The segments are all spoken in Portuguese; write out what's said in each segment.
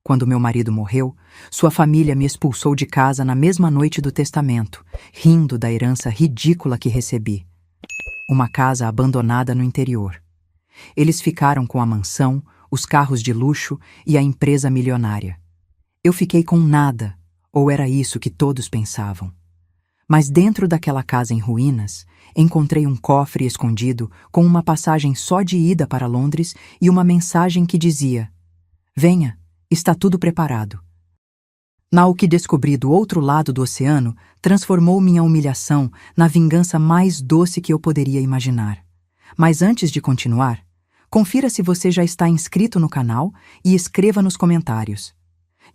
Quando meu marido morreu, sua família me expulsou de casa na mesma noite do testamento, rindo da herança ridícula que recebi. Uma casa abandonada no interior. Eles ficaram com a mansão, os carros de luxo e a empresa milionária. Eu fiquei com nada, ou era isso que todos pensavam. Mas dentro daquela casa em ruínas, encontrei um cofre escondido com uma passagem só de ida para Londres e uma mensagem que dizia: "Venha, está tudo preparado." O que descobri do outro lado do oceano transformou minha humilhação na vingança mais doce que eu poderia imaginar. Mas antes de continuar, confira se você já está inscrito no canal e escreva nos comentários.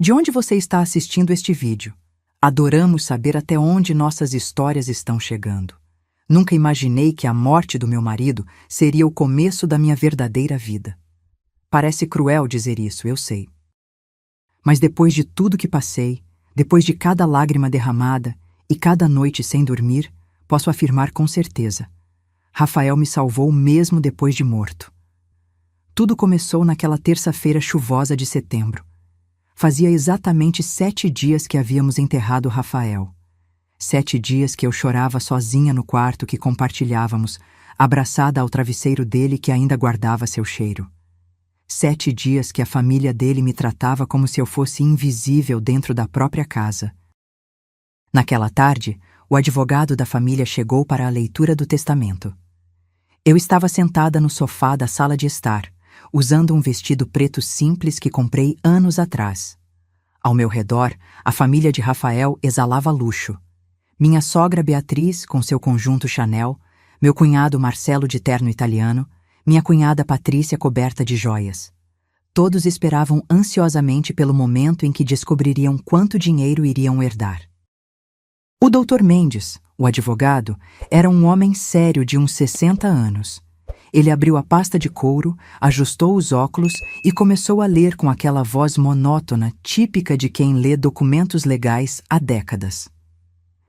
De onde você está assistindo este vídeo? Adoramos saber até onde nossas histórias estão chegando. Nunca imaginei que a morte do meu marido seria o começo da minha verdadeira vida. Parece cruel dizer isso, eu sei. Mas depois de tudo que passei, depois de cada lágrima derramada e cada noite sem dormir, posso afirmar com certeza: Rafael me salvou mesmo depois de morto. Tudo começou naquela terça-feira chuvosa de setembro. Fazia exatamente 7 dias que havíamos enterrado Rafael. 7 dias que eu chorava sozinha no quarto que compartilhávamos, abraçada ao travesseiro dele que ainda guardava seu cheiro. 7 dias que a família dele me tratava como se eu fosse invisível dentro da própria casa. Naquela tarde, o advogado da família chegou para a leitura do testamento. Eu estava sentada no sofá da sala de estar, usando um vestido preto simples que comprei anos atrás. Ao meu redor, a família de Rafael exalava luxo. Minha sogra Beatriz, com seu conjunto Chanel, meu cunhado Marcelo de terno italiano, minha cunhada Patrícia coberta de joias. Todos esperavam ansiosamente pelo momento em que descobririam quanto dinheiro iriam herdar. O Dr. Mendes, o advogado, era um homem sério de uns 60 anos. Ele abriu a pasta de couro, ajustou os óculos e começou a ler com aquela voz monótona típica de quem lê documentos legais há décadas.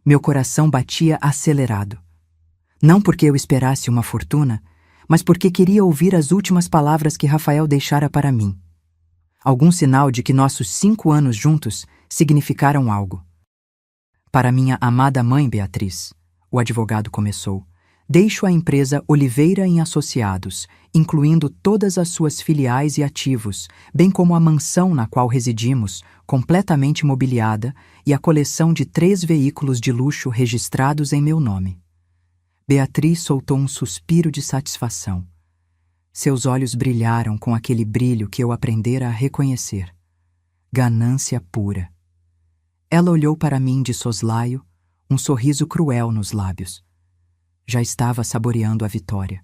Meu coração batia acelerado. Não porque eu esperasse uma fortuna, mas porque queria ouvir as últimas palavras que Rafael deixara para mim. Algum sinal de que nossos 5 anos juntos significaram algo. Para minha amada mãe Beatriz, o advogado começou, deixo a empresa Oliveira em Associados, incluindo todas as suas filiais e ativos, bem como a mansão na qual residimos, completamente mobiliada, e a coleção de 3 veículos de luxo registrados em meu nome. Beatriz soltou um suspiro de satisfação. Seus olhos brilharam com aquele brilho que eu aprendera a reconhecer. Ganância pura. Ela olhou para mim de soslaio, um sorriso cruel nos lábios. Já estava saboreando a vitória.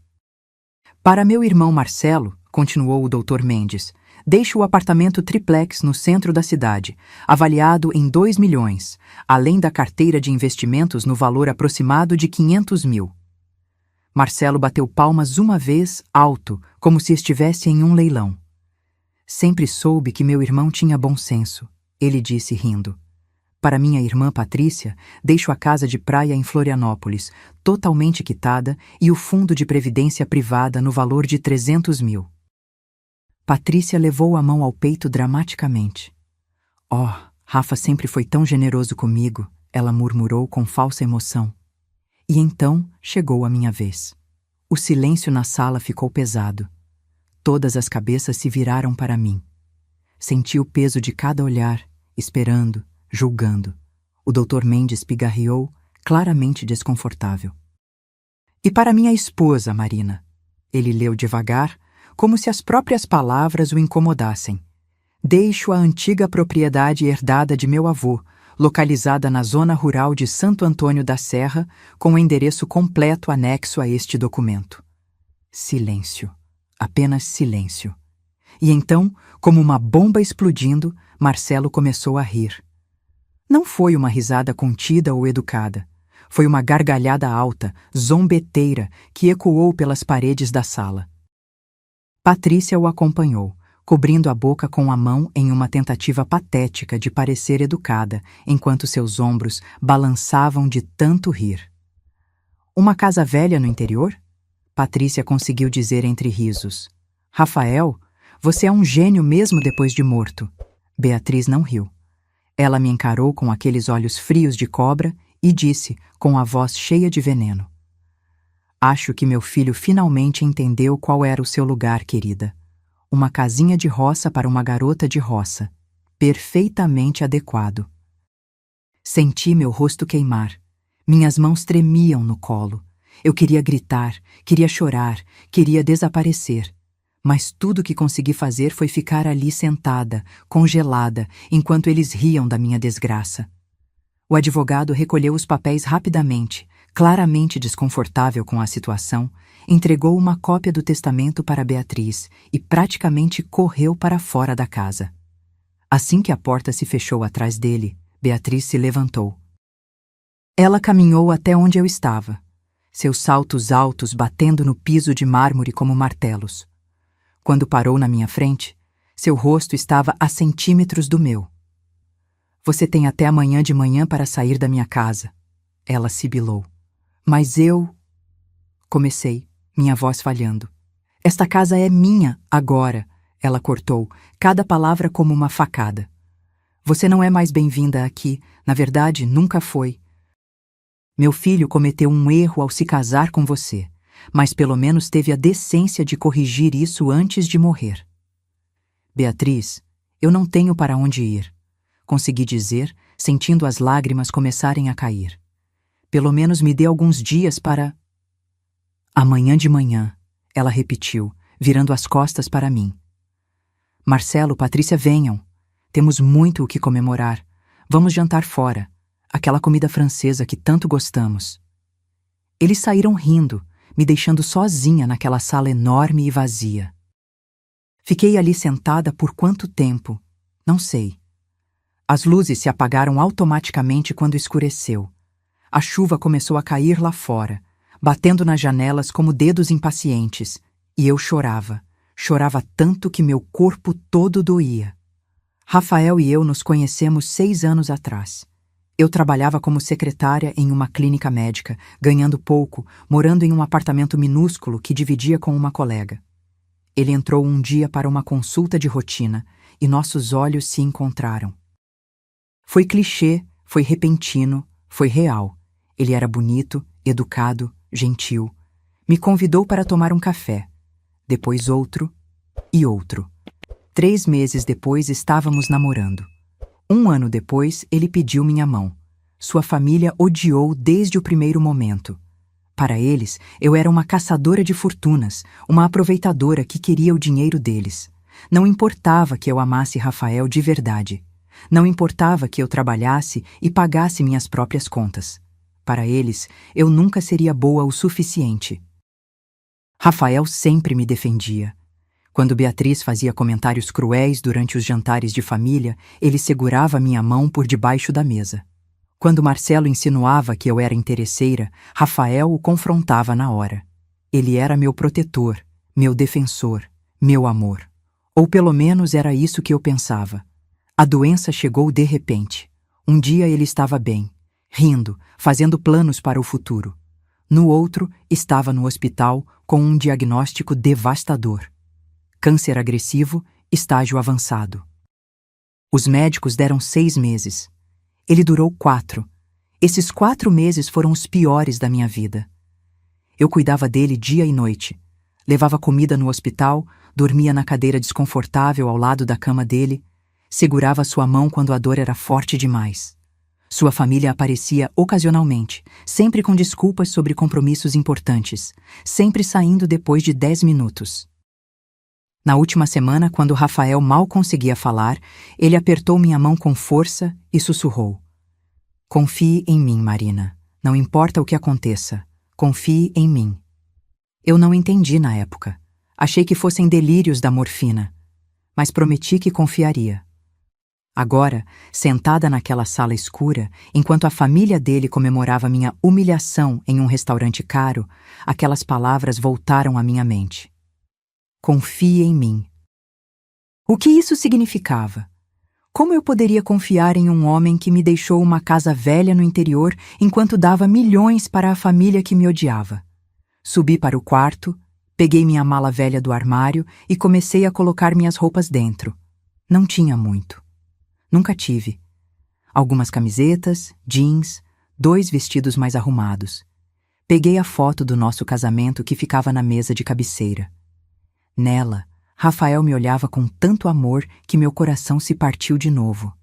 Para meu irmão Marcelo, continuou o Dr. Mendes, deixo o apartamento triplex no centro da cidade, avaliado em 2 milhões, além da carteira de investimentos no valor aproximado de 500 mil. Marcelo bateu palmas uma vez, alto, como se estivesse em um leilão. Sempre soube que meu irmão tinha bom senso, ele disse rindo. Para minha irmã Patrícia, deixo a casa de praia em Florianópolis, totalmente quitada, e o fundo de previdência privada no valor de 300 mil. Patrícia levou a mão ao peito dramaticamente. Oh, Rafa sempre foi tão generoso comigo, ela murmurou com falsa emoção. E então chegou a minha vez. O silêncio na sala ficou pesado. Todas as cabeças se viraram para mim. Senti o peso de cada olhar, esperando, julgando. O Dr. Mendes pigarreou, claramente desconfortável. E para minha esposa, Marina. Ele leu devagar, como se as próprias palavras o incomodassem. Deixo a antiga propriedade herdada de meu avô, localizada na zona rural de Santo Antônio da Serra, com o endereço completo anexo a este documento. Silêncio. Apenas silêncio. E então, como uma bomba explodindo, Marcelo começou a rir. Não foi uma risada contida ou educada. Foi uma gargalhada alta, zombeteira, que ecoou pelas paredes da sala. Patrícia o acompanhou, cobrindo a boca com a mão em uma tentativa patética de parecer educada, enquanto seus ombros balançavam de tanto rir. Uma casa velha no interior? Patrícia conseguiu dizer entre risos. Rafael, você é um gênio mesmo depois de morto. Beatriz não riu. Ela me encarou com aqueles olhos frios de cobra e disse, com a voz cheia de veneno: "Acho que meu filho finalmente entendeu qual era o seu lugar, querida. Uma casinha de roça para uma garota de roça. Perfeitamente adequado." Senti meu rosto queimar. Minhas mãos tremiam no colo. Eu queria gritar, queria chorar, queria desaparecer. Mas tudo que consegui fazer foi ficar ali sentada, congelada, enquanto eles riam da minha desgraça. O advogado recolheu os papéis rapidamente, claramente desconfortável com a situação, entregou uma cópia do testamento para Beatriz e praticamente correu para fora da casa. Assim que a porta se fechou atrás dele, Beatriz se levantou. Ela caminhou até onde eu estava, seus saltos altos batendo no piso de mármore como martelos. Quando parou na minha frente, seu rosto estava a centímetros do meu. "Você tem até amanhã de manhã para sair da minha casa", ela sibilou. "Mas eu..." Comecei, minha voz falhando. "Esta casa é minha agora", ela cortou, cada palavra como uma facada. "Você não é mais bem-vinda aqui, na verdade, nunca foi. Meu filho cometeu um erro ao se casar com você, mas pelo menos teve a decência de corrigir isso antes de morrer." "Beatriz, eu não tenho para onde ir", consegui dizer, sentindo as lágrimas começarem a cair. "Pelo menos me dê alguns dias para..." "Amanhã de manhã", ela repetiu, virando as costas para mim. "Marcelo, Patrícia, venham. Temos muito o que comemorar. Vamos jantar fora. Aquela comida francesa que tanto gostamos." Eles saíram rindo, me deixando sozinha naquela sala enorme e vazia. Fiquei ali sentada por quanto tempo? Não sei. As luzes se apagaram automaticamente quando escureceu. A chuva começou a cair lá fora, batendo nas janelas como dedos impacientes, e eu chorava. Chorava tanto que meu corpo todo doía. Rafael e eu nos conhecemos 6 anos atrás. Eu trabalhava como secretária em uma clínica médica, ganhando pouco, morando em um apartamento minúsculo que dividia com uma colega. Ele entrou um dia para uma consulta de rotina e nossos olhos se encontraram. Foi clichê, foi repentino, foi real. Ele era bonito, educado, gentil. Me convidou para tomar um café. Depois outro e outro. 3 meses depois estávamos namorando. 1 ano depois, ele pediu minha mão. Sua família odiou desde o primeiro momento. Para eles, eu era uma caçadora de fortunas, uma aproveitadora que queria o dinheiro deles. Não importava que eu amasse Rafael de verdade. Não importava que eu trabalhasse e pagasse minhas próprias contas. Para eles, eu nunca seria boa o suficiente. Rafael sempre me defendia. Quando Beatriz fazia comentários cruéis durante os jantares de família, ele segurava minha mão por debaixo da mesa. Quando Marcelo insinuava que eu era interesseira, Rafael o confrontava na hora. Ele era meu protetor, meu defensor, meu amor. Ou pelo menos era isso que eu pensava. A doença chegou de repente. Um dia ele estava bem, rindo, fazendo planos para o futuro. No outro, estava no hospital com um diagnóstico devastador. Câncer agressivo, estágio avançado. Os médicos deram 6 meses. Ele durou 4. Esses 4 meses foram os piores da minha vida. Eu cuidava dele dia e noite. Levava comida no hospital, dormia na cadeira desconfortável ao lado da cama dele, segurava sua mão quando a dor era forte demais. Sua família aparecia ocasionalmente, sempre com desculpas sobre compromissos importantes, sempre saindo depois de 10 minutos. Na última semana, quando Rafael mal conseguia falar, ele apertou minha mão com força e sussurrou: "Confie em mim, Marina. Não importa o que aconteça. Confie em mim." Eu não entendi na época. Achei que fossem delírios da morfina. Mas prometi que confiaria. Agora, sentada naquela sala escura, enquanto a família dele comemorava minha humilhação em um restaurante caro, aquelas palavras voltaram à minha mente. Confie em mim. O que isso significava? Como eu poderia confiar em um homem que me deixou uma casa velha no interior enquanto dava milhões para a família que me odiava? Subi para o quarto, peguei minha mala velha do armário e comecei a colocar minhas roupas dentro. Não tinha muito. Nunca tive. Algumas camisetas, jeans, 2 vestidos mais arrumados. Peguei a foto do nosso casamento que ficava na mesa de cabeceira. Nela, Rafael me olhava com tanto amor que meu coração se partiu de novo.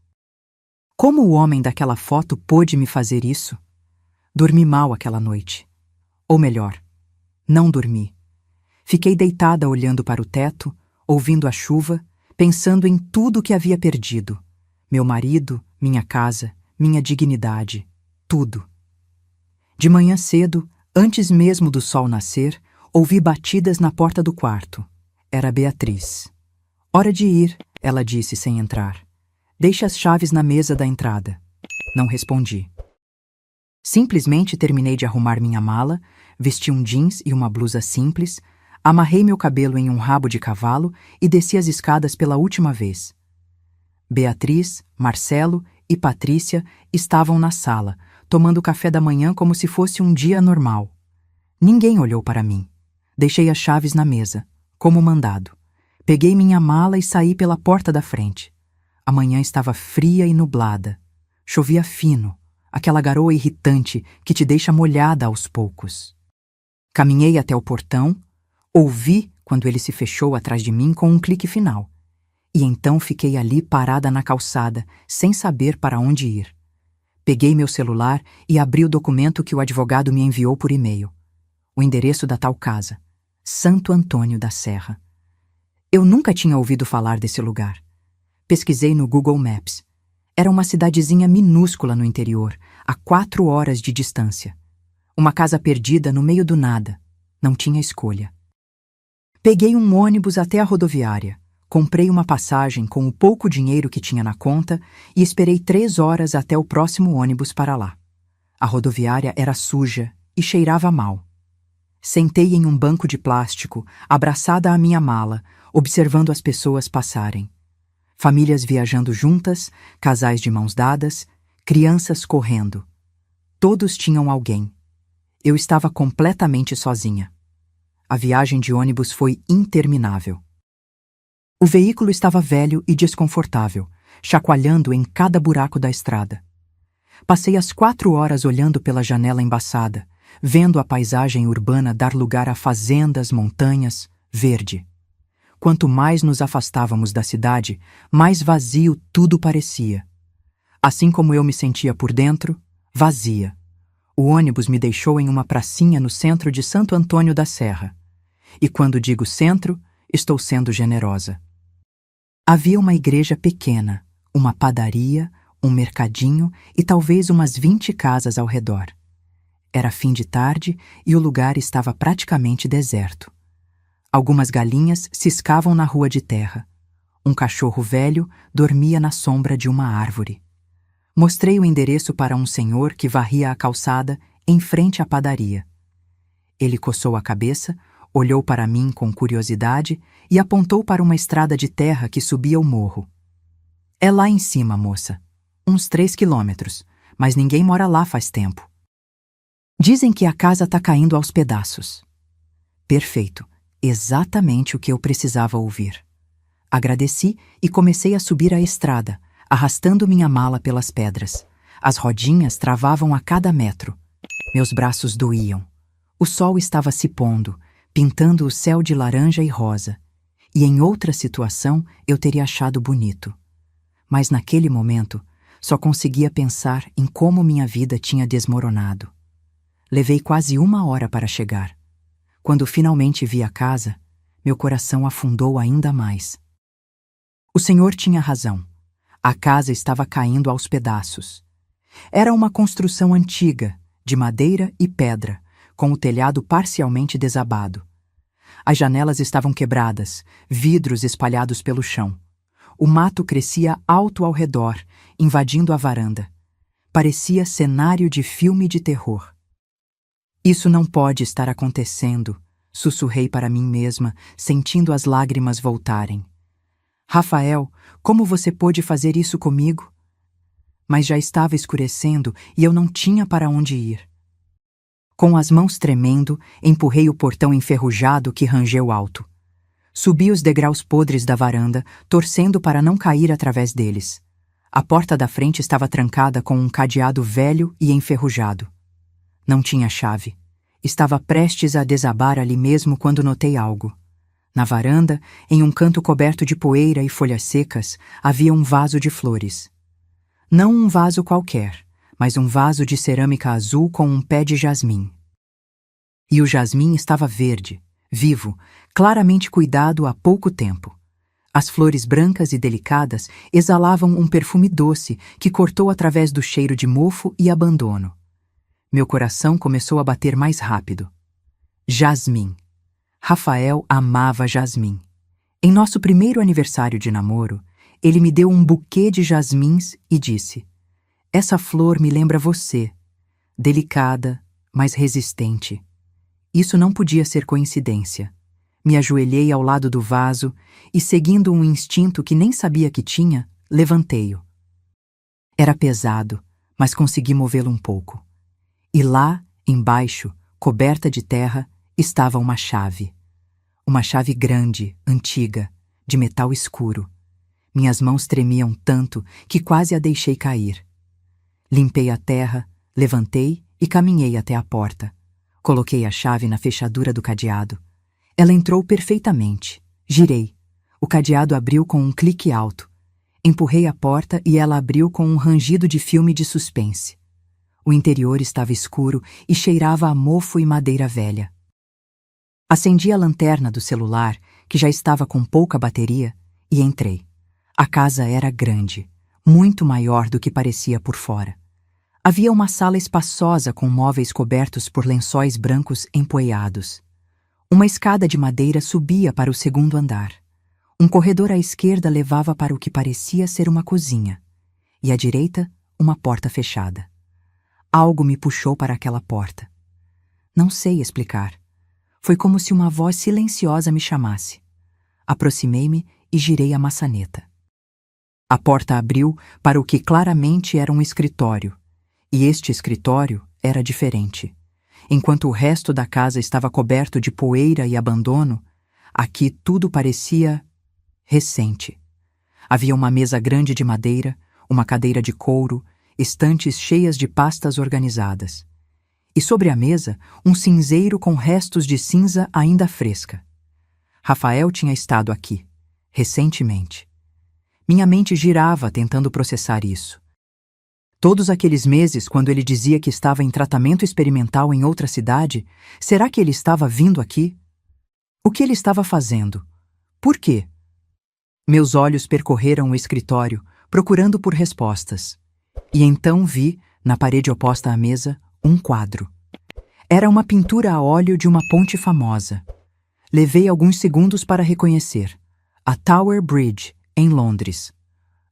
Como o homem daquela foto pôde me fazer isso? Dormi mal aquela noite. Ou melhor, não dormi. Fiquei deitada olhando para o teto, ouvindo a chuva, pensando em tudo que havia perdido. Meu marido, minha casa, minha dignidade, tudo. De manhã cedo, antes mesmo do sol nascer, ouvi batidas na porta do quarto. Era Beatriz. Hora de ir, ela disse sem entrar. Deixe as chaves na mesa da entrada. Não respondi. Simplesmente terminei de arrumar minha mala, vesti um jeans e uma blusa simples, amarrei meu cabelo em um rabo de cavalo e desci as escadas pela última vez. Beatriz, Marcelo e Patrícia estavam na sala, tomando café da manhã como se fosse um dia normal. Ninguém olhou para mim. Deixei as chaves na mesa, como mandado. Peguei minha mala e saí pela porta da frente. A manhã estava fria e nublada. Chovia fino, aquela garoa irritante que te deixa molhada aos poucos. Caminhei até o portão, ouvi quando ele se fechou atrás de mim com um clique final. E então fiquei ali parada na calçada, sem saber para onde ir. Peguei meu celular e abri o documento que o advogado me enviou por e-mail. O endereço da tal casa, Santo Antônio da Serra. Eu nunca tinha ouvido falar desse lugar. Pesquisei no Google Maps. Era uma cidadezinha minúscula no interior, a 4 horas de distância. Uma casa perdida no meio do nada. Não tinha escolha. Peguei um ônibus até a rodoviária. Comprei uma passagem com o pouco dinheiro que tinha na conta e esperei 3 horas até o próximo ônibus para lá. A rodoviária era suja e cheirava mal. Sentei em um banco de plástico, abraçada à minha mala, observando as pessoas passarem. Famílias viajando juntas, casais de mãos dadas, crianças correndo. Todos tinham alguém. Eu estava completamente sozinha. A viagem de ônibus foi interminável. O veículo estava velho e desconfortável, chacoalhando em cada buraco da estrada. Passei as 4 horas olhando pela janela embaçada, vendo a paisagem urbana dar lugar a fazendas, montanhas, verde. Quanto mais nos afastávamos da cidade, mais vazio tudo parecia. Assim como eu me sentia por dentro, vazia. O ônibus me deixou em uma pracinha no centro de Santo Antônio da Serra. E quando digo centro, estou sendo generosa. Havia uma igreja pequena, uma padaria, um mercadinho e talvez umas 20 casas ao redor. Era fim de tarde e o lugar estava praticamente deserto. Algumas galinhas ciscavam na rua de terra. Um cachorro velho dormia na sombra de uma árvore. Mostrei o endereço para um senhor que varria a calçada em frente à padaria. Ele coçou a cabeça, olhou para mim com curiosidade e apontou para uma estrada de terra que subia o morro. É lá em cima, moça. Uns 3 quilômetros, mas ninguém mora lá faz tempo. Dizem que a casa está caindo aos pedaços. Perfeito. Exatamente o que eu precisava ouvir. Agradeci e comecei a subir a estrada, arrastando minha mala pelas pedras. As rodinhas travavam a cada metro. Meus braços doíam. O sol estava se pondo, pintando o céu de laranja e rosa. E em outra situação eu teria achado bonito. Mas naquele momento, só conseguia pensar em como minha vida tinha desmoronado. Levei quase 1 hora para chegar. Quando finalmente vi a casa, meu coração afundou ainda mais. O senhor tinha razão. A casa estava caindo aos pedaços. Era uma construção antiga, de madeira e pedra, com o telhado parcialmente desabado. As janelas estavam quebradas, vidros espalhados pelo chão. O mato crescia alto ao redor, invadindo a varanda. Parecia cenário de filme de terror. Isso não pode estar acontecendo, sussurrei para mim mesma, sentindo as lágrimas voltarem. Rafael, como você pôde fazer isso comigo? Mas já estava escurecendo e eu não tinha para onde ir. Com as mãos tremendo, empurrei o portão enferrujado que rangeu alto. Subi os degraus podres da varanda, torcendo para não cair através deles. A porta da frente estava trancada com um cadeado velho e enferrujado. Não tinha chave. Estava prestes a desabar ali mesmo quando notei algo. Na varanda, em um canto coberto de poeira e folhas secas, havia um vaso de flores. Não um vaso qualquer, mas um vaso de cerâmica azul com um pé de jasmim. E o jasmim estava verde, vivo, claramente cuidado há pouco tempo. As flores brancas e delicadas exalavam um perfume doce que cortou através do cheiro de mofo e abandono. Meu coração começou a bater mais rápido. Jasmim. Rafael amava jasmim. Em nosso primeiro aniversário de namoro, ele me deu um buquê de jasmins e disse: "Essa flor me lembra você, delicada, mas resistente." Isso não podia ser coincidência. Me ajoelhei ao lado do vaso e, seguindo um instinto que nem sabia que tinha, levantei-o. Era pesado, mas consegui movê-lo um pouco. E lá, embaixo, coberta de terra, estava uma chave. Uma chave grande, antiga, de metal escuro. Minhas mãos tremiam tanto que quase a deixei cair. Limpei a terra, levantei e caminhei até a porta. Coloquei a chave na fechadura do cadeado. Ela entrou perfeitamente. Girei. O cadeado abriu com um clique alto. Empurrei a porta e ela abriu com um rangido de filme de suspense. O interior estava escuro e cheirava a mofo e madeira velha. Acendi a lanterna do celular, que já estava com pouca bateria, e entrei. A casa era grande, muito maior do que parecia por fora. Havia uma sala espaçosa com móveis cobertos por lençóis brancos empoeirados. Uma escada de madeira subia para o segundo andar. Um corredor à esquerda levava para o que parecia ser uma cozinha, e à direita, uma porta fechada. Algo me puxou para aquela porta. Não sei explicar. Foi como se uma voz silenciosa me chamasse. Aproximei-me e girei a maçaneta. A porta abriu para o que claramente era um escritório, e este escritório era diferente. Enquanto o resto da casa estava coberto de poeira e abandono, aqui tudo parecia recente. Havia uma mesa grande de madeira, uma cadeira de couro, estantes cheias de pastas organizadas. E sobre a mesa, um cinzeiro com restos de cinza ainda fresca. Rafael tinha estado aqui, recentemente. Minha mente girava tentando processar isso. Todos aqueles meses, quando ele dizia que estava em tratamento experimental em outra cidade, será que ele estava vindo aqui? O que ele estava fazendo? Por quê? Meus olhos percorreram o escritório, procurando por respostas. E então vi, na parede oposta à mesa, um quadro. Era uma pintura a óleo de uma ponte famosa. Levei alguns segundos para reconhecer. A Tower Bridge, em Londres.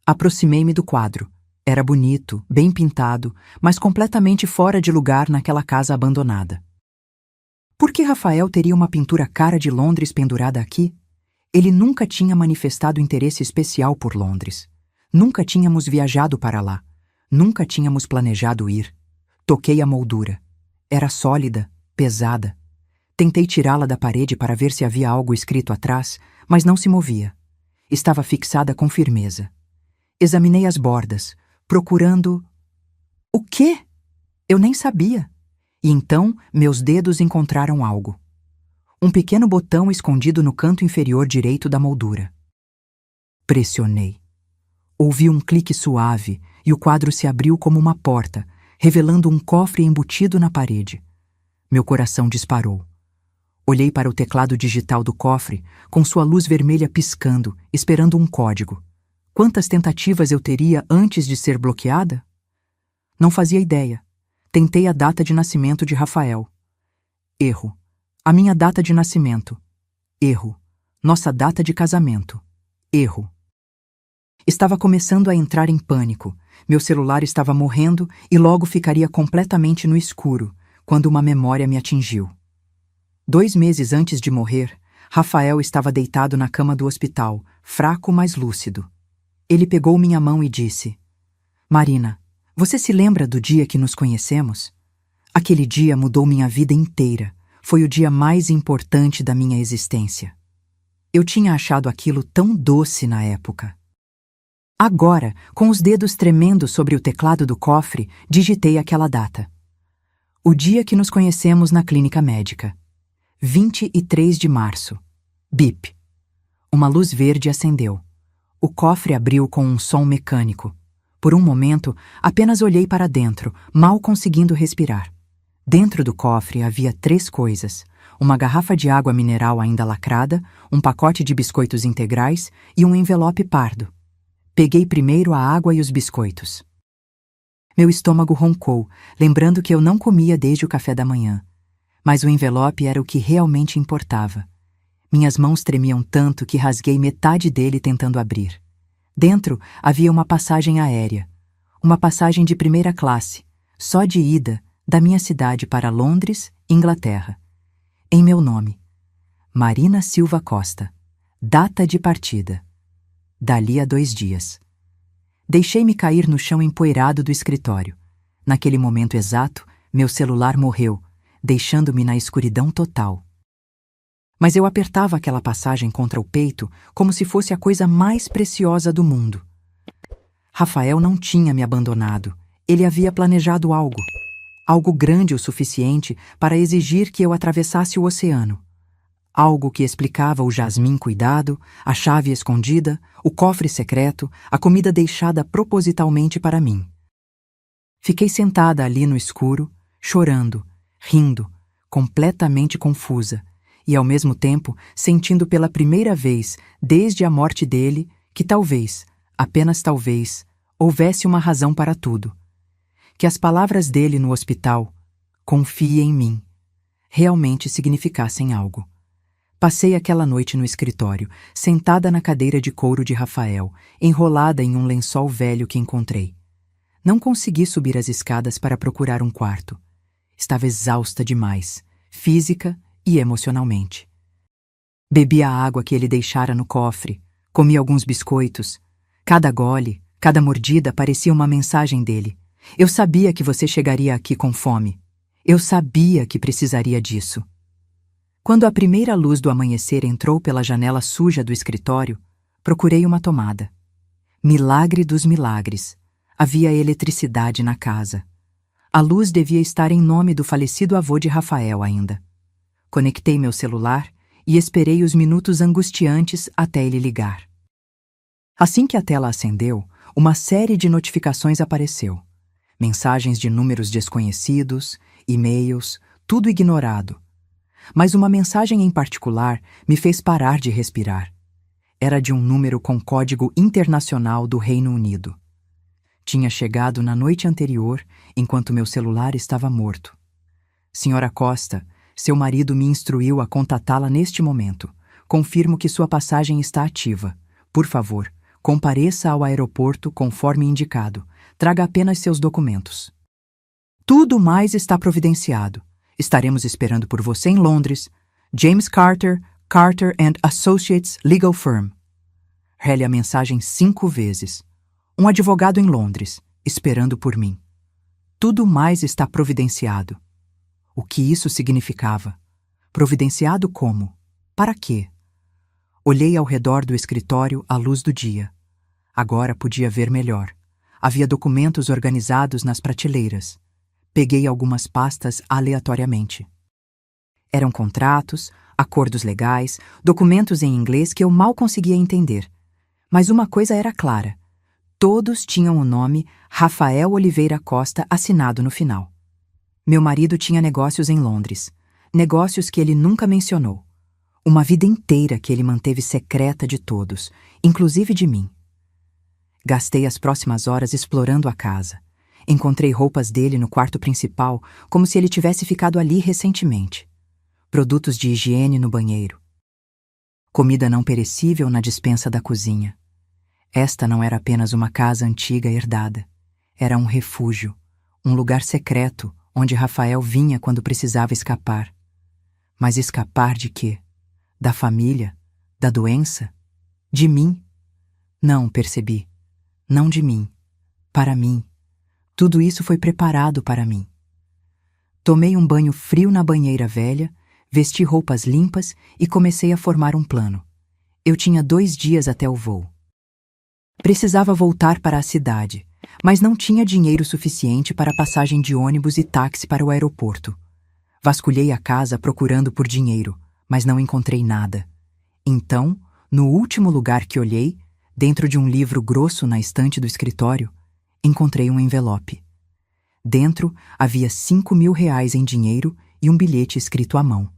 Aproximei-me do quadro. Era bonito, bem pintado, mas completamente fora de lugar naquela casa abandonada. Por que Rafael teria uma pintura cara de Londres pendurada aqui? Ele nunca tinha manifestado interesse especial por Londres. Nunca tínhamos viajado para lá. Nunca tínhamos planejado ir. Toquei a moldura. Era sólida, pesada. Tentei tirá-la da parede para ver se havia algo escrito atrás, mas não se movia. Estava fixada com firmeza. Examinei as bordas, procurando... O quê? Eu nem sabia. E então meus dedos encontraram algo. Um pequeno botão escondido no canto inferior direito da moldura. Pressionei. Ouvi um clique suave e o quadro se abriu como uma porta, revelando um cofre embutido na parede. Meu coração disparou. Olhei para o teclado digital do cofre, com sua luz vermelha piscando, esperando um código. Quantas tentativas eu teria antes de ser bloqueada? Não fazia ideia. Tentei a data de nascimento de Rafael. Erro. A minha data de nascimento. Erro. Nossa data de casamento. Erro. Estava começando a entrar em pânico. Meu celular estava morrendo e logo ficaria completamente no escuro, quando uma memória me atingiu. 2 meses antes de morrer, Rafael estava deitado na cama do hospital, fraco, mas lúcido. Ele pegou minha mão e disse: "Marina, você se lembra do dia que nos conhecemos? Aquele dia mudou minha vida inteira. Foi o dia mais importante da minha existência." Eu tinha achado aquilo tão doce na época. Agora, com os dedos tremendo sobre o teclado do cofre, digitei aquela data. O dia que nos conhecemos na clínica médica. 23 de março. Bip. Uma luz verde acendeu. O cofre abriu com um som mecânico. Por um momento, apenas olhei para dentro, mal conseguindo respirar. Dentro do cofre havia 3 coisas: uma garrafa de água mineral ainda lacrada, um pacote de biscoitos integrais e um envelope pardo. Peguei primeiro a água e os biscoitos. Meu estômago roncou, lembrando que eu não comia desde o café da manhã. Mas o envelope era o que realmente importava. Minhas mãos tremiam tanto que rasguei metade dele tentando abrir. Dentro havia uma passagem aérea. Uma passagem de primeira classe, só de ida, da minha cidade para Londres, Inglaterra. Em meu nome. Marina Silva Costa. Data de partida. Dali a 2 dias. Deixei-me cair no chão empoeirado do escritório. Naquele momento exato, meu celular morreu, deixando-me na escuridão total. Mas eu apertava aquela passagem contra o peito como se fosse a coisa mais preciosa do mundo. Rafael não tinha me abandonado. Ele havia planejado algo. Algo grande o suficiente para exigir que eu atravessasse o oceano. Algo que explicava o jasmim cuidado, a chave escondida, o cofre secreto, a comida deixada propositalmente para mim. Fiquei sentada ali no escuro, chorando, rindo, completamente confusa, e ao mesmo tempo sentindo pela primeira vez, desde a morte dele, que talvez, apenas talvez, houvesse uma razão para tudo. Que as palavras dele no hospital, "confie em mim", realmente significassem algo. Passei aquela noite no escritório, sentada na cadeira de couro de Rafael, enrolada em um lençol velho que encontrei. Não consegui subir as escadas para procurar um quarto. Estava exausta demais, física e emocionalmente. Bebi a água que ele deixara no cofre, comi alguns biscoitos. Cada gole, cada mordida parecia uma mensagem dele. Eu sabia que você chegaria aqui com fome. Eu sabia que precisaria disso. Quando a primeira luz do amanhecer entrou pela janela suja do escritório, procurei uma tomada. Milagre dos milagres. Havia eletricidade na casa. A luz devia estar em nome do falecido avô de Rafael ainda. Conectei meu celular e esperei os minutos angustiantes até ele ligar. Assim que a tela acendeu, uma série de notificações apareceu. Mensagens de números desconhecidos, e-mails, tudo ignorado. Mas uma mensagem em particular me fez parar de respirar. Era de um número com código internacional do Reino Unido. Tinha chegado na noite anterior, enquanto meu celular estava morto. Senhora Costa, seu marido me instruiu a contatá-la neste momento. Confirmo que sua passagem está ativa. Por favor, compareça ao aeroporto conforme indicado. Traga apenas seus documentos. Tudo mais está providenciado. Estaremos esperando por você em Londres. James Carter, Carter & Associates Legal Firm. Rele a mensagem 5 vezes. Um advogado em Londres, esperando por mim. Tudo mais está providenciado. O que isso significava? Providenciado como? Para quê? Olhei ao redor do escritório à luz do dia. Agora podia ver melhor. Havia documentos organizados nas prateleiras. Peguei algumas pastas aleatoriamente. Eram contratos, acordos legais, documentos em inglês que eu mal conseguia entender. Mas uma coisa era clara. Todos tinham o nome Rafael Oliveira Costa assinado no final. Meu marido tinha negócios em Londres. Negócios que ele nunca mencionou. Uma vida inteira que ele manteve secreta de todos, inclusive de mim. Gastei as próximas horas explorando a casa. Encontrei roupas dele no quarto principal, como se ele tivesse ficado ali recentemente. Produtos de higiene no banheiro. Comida não perecível na despensa da cozinha. Esta não era apenas uma casa antiga herdada. Era um refúgio, um lugar secreto onde Rafael vinha quando precisava escapar. Mas escapar de quê? Da família? Da doença? De mim? Não, percebi. Não de mim. Para mim. Tudo isso foi preparado para mim. Tomei um banho frio na banheira velha, vesti roupas limpas e comecei a formar um plano. Eu tinha 2 dias até o voo. Precisava voltar para a cidade, mas não tinha dinheiro suficiente para passagem de ônibus e táxi para o aeroporto. Vasculhei a casa procurando por dinheiro, mas não encontrei nada. Então, no último lugar que olhei, dentro de um livro grosso na estante do escritório, encontrei um envelope. Dentro havia 5.000 reais em dinheiro e um bilhete escrito à mão.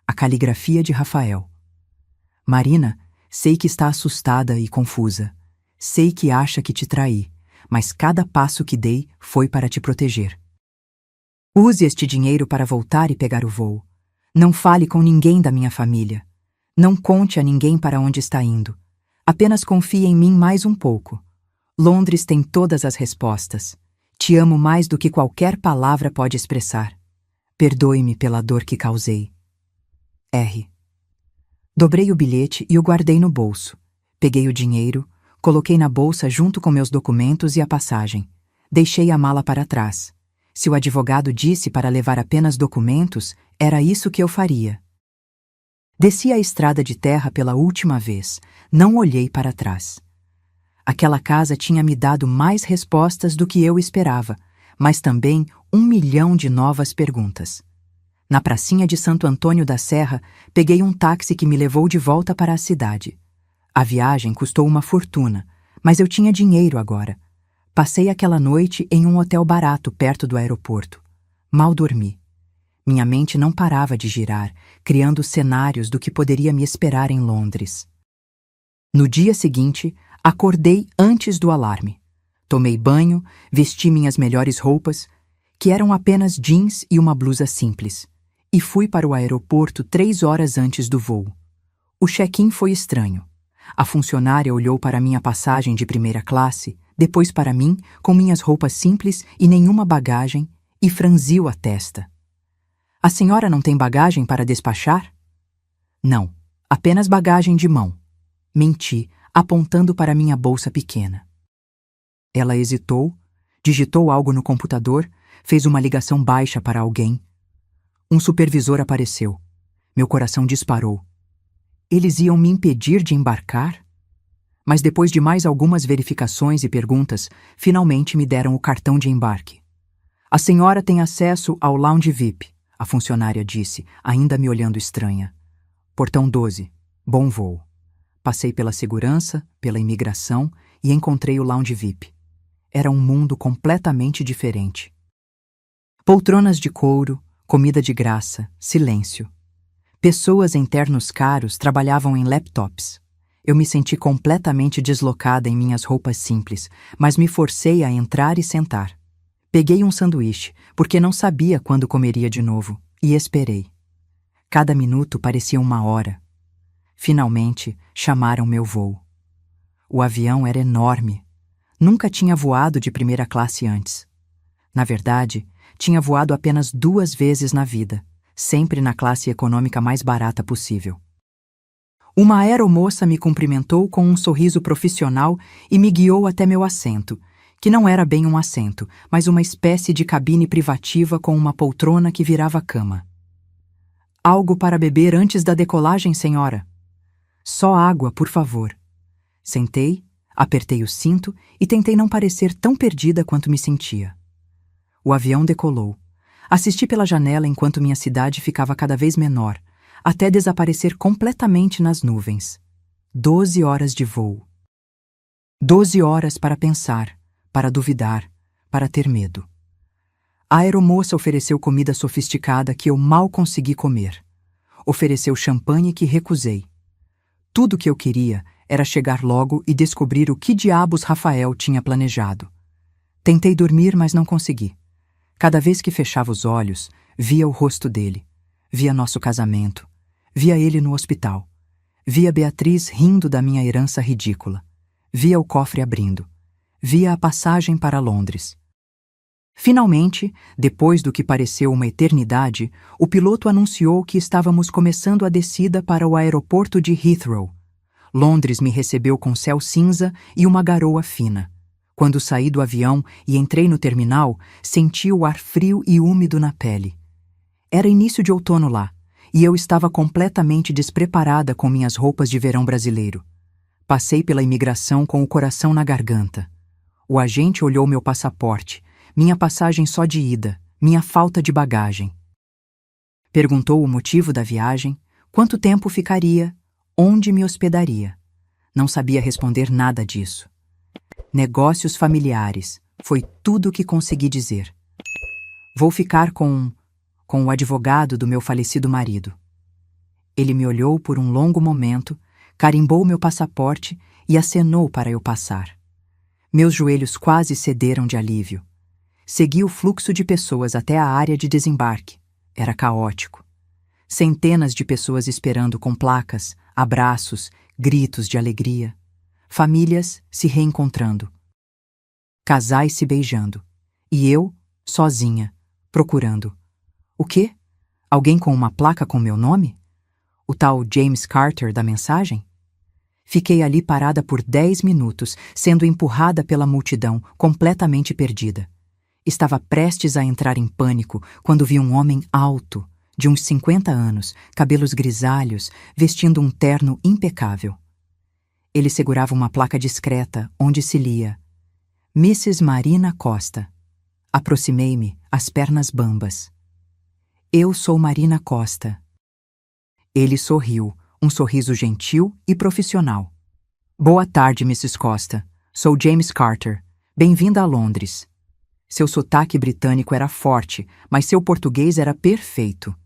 A caligrafia de Rafael. Marina, sei que está assustada e confusa. Sei que acha que te traí, mas cada passo que dei foi para te proteger. Use este dinheiro para voltar e pegar o voo. Não fale com ninguém da minha família. Não conte a ninguém para onde está indo. Apenas confie em mim mais um pouco. Londres tem todas as respostas. Te amo mais do que qualquer palavra pode expressar. Perdoe-me pela dor que causei. R. Dobrei o bilhete e o guardei no bolso. Peguei o dinheiro, coloquei na bolsa junto com meus documentos e a passagem. Deixei a mala para trás. Se o advogado disse para levar apenas documentos, era isso que eu faria. Desci a estrada de terra pela última vez. Não olhei para trás. Aquela casa tinha me dado mais respostas do que eu esperava, mas também 1 milhão de novas perguntas. Na pracinha de Santo Antônio da Serra, peguei um táxi que me levou de volta para a cidade. A viagem custou uma fortuna, mas eu tinha dinheiro agora. Passei aquela noite em um hotel barato perto do aeroporto. Mal dormi. Minha mente não parava de girar, criando cenários do que poderia me esperar em Londres. No dia seguinte, acordei antes do alarme. Tomei banho, vesti minhas melhores roupas, que eram apenas jeans e uma blusa simples, e fui para o aeroporto 3 horas antes do voo. O check-in foi estranho. A funcionária olhou para minha passagem de primeira classe, depois para mim, com minhas roupas simples e nenhuma bagagem, e franziu a testa. A senhora não tem bagagem para despachar? Não, apenas bagagem de mão. Menti, apontando para minha bolsa pequena. Ela hesitou, digitou algo no computador, fez uma ligação baixa para alguém. Um supervisor apareceu. Meu coração disparou. Eles iam me impedir de embarcar? Mas depois de mais algumas verificações e perguntas, finalmente me deram o cartão de embarque. A senhora tem acesso ao lounge VIP, a funcionária disse, ainda me olhando estranha. Portão 12. Bom voo. Passei pela segurança, pela imigração e encontrei o lounge VIP. Era um mundo completamente diferente. Poltronas de couro, comida de graça, silêncio. Pessoas em ternos caros trabalhavam em laptops. Eu me senti completamente deslocada em minhas roupas simples, mas me forcei a entrar e sentar. Peguei um sanduíche, porque não sabia quando comeria de novo, e esperei. Cada minuto parecia uma hora. Finalmente, chamaram meu voo. O avião era enorme. Nunca tinha voado de primeira classe antes. Na verdade, tinha voado apenas 2 vezes na vida, sempre na classe econômica mais barata possível. Uma aeromoça me cumprimentou com um sorriso profissional e me guiou até meu assento, que não era bem um assento, mas uma espécie de cabine privativa com uma poltrona que virava cama. Algo para beber antes da decolagem, senhora? Só água, por favor. Sentei, apertei o cinto e tentei não parecer tão perdida quanto me sentia. O avião decolou. Assisti pela janela enquanto minha cidade ficava cada vez menor, até desaparecer completamente nas nuvens. 12 horas de voo. 12 horas para pensar, para duvidar, para ter medo. A aeromoça ofereceu comida sofisticada que eu mal consegui comer. Ofereceu champanhe que recusei. Tudo o que eu queria era chegar logo e descobrir o que diabos Rafael tinha planejado. Tentei dormir, mas não consegui. Cada vez que fechava os olhos, via o rosto dele. Via nosso casamento. Via ele no hospital. Via Beatriz rindo da minha herança ridícula. Via o cofre abrindo. Via a passagem para Londres. Finalmente, depois do que pareceu uma eternidade, o piloto anunciou que estávamos começando a descida para o aeroporto de Heathrow. Londres me recebeu com céu cinza e uma garoa fina. Quando saí do avião e entrei no terminal, senti o ar frio e úmido na pele. Era início de outono lá, e eu estava completamente despreparada com minhas roupas de verão brasileiro. Passei pela imigração com o coração na garganta. O agente olhou meu passaporte, minha passagem só de ida, minha falta de bagagem. Perguntou o motivo da viagem, quanto tempo ficaria, onde me hospedaria. Não sabia responder nada disso. Negócios familiares, foi tudo o que consegui dizer. Vou ficar com o advogado do meu falecido marido. Ele me olhou por um longo momento, carimbou meu passaporte e acenou para eu passar. Meus joelhos quase cederam de alívio. Segui o fluxo de pessoas até a área de desembarque. Era caótico. Centenas de pessoas esperando com placas, abraços, gritos de alegria. Famílias se reencontrando. Casais se beijando. E eu, sozinha, procurando. O quê? Alguém com uma placa com meu nome? O tal James Carter da mensagem? Fiquei ali parada por 10 minutos, sendo empurrada pela multidão, completamente perdida. Estava prestes a entrar em pânico quando vi um homem alto, de uns 50 anos, cabelos grisalhos, vestindo um terno impecável. Ele segurava uma placa discreta, onde se lia Mrs. Marina Costa. Aproximei-me, as pernas bambas. Eu sou Marina Costa. Ele sorriu, um sorriso gentil e profissional. Boa tarde, Mrs. Costa. Sou James Carter. Bem-vinda a Londres. Seu sotaque britânico era forte, mas seu português era perfeito.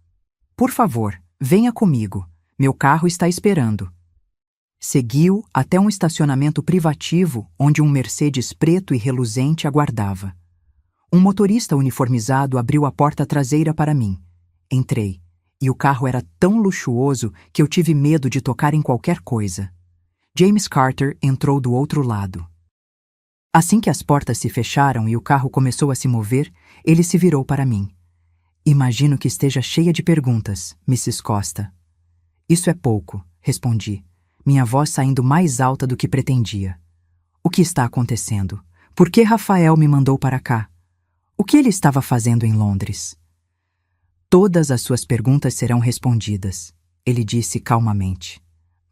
Por favor, venha comigo. Meu carro está esperando. Seguiu até um estacionamento privativo onde um Mercedes preto e reluzente aguardava. Um motorista uniformizado abriu a porta traseira para mim. Entrei, e o carro era tão luxuoso que eu tive medo de tocar em qualquer coisa. James Carter entrou do outro lado. Assim que as portas se fecharam e o carro começou a se mover, ele se virou para mim. Imagino que esteja cheia de perguntas, Mrs. Costa. Isso é pouco, respondi, minha voz saindo mais alta do que pretendia. O que está acontecendo? Por que Rafael me mandou para cá? O que ele estava fazendo em Londres? Todas as suas perguntas serão respondidas, ele disse calmamente.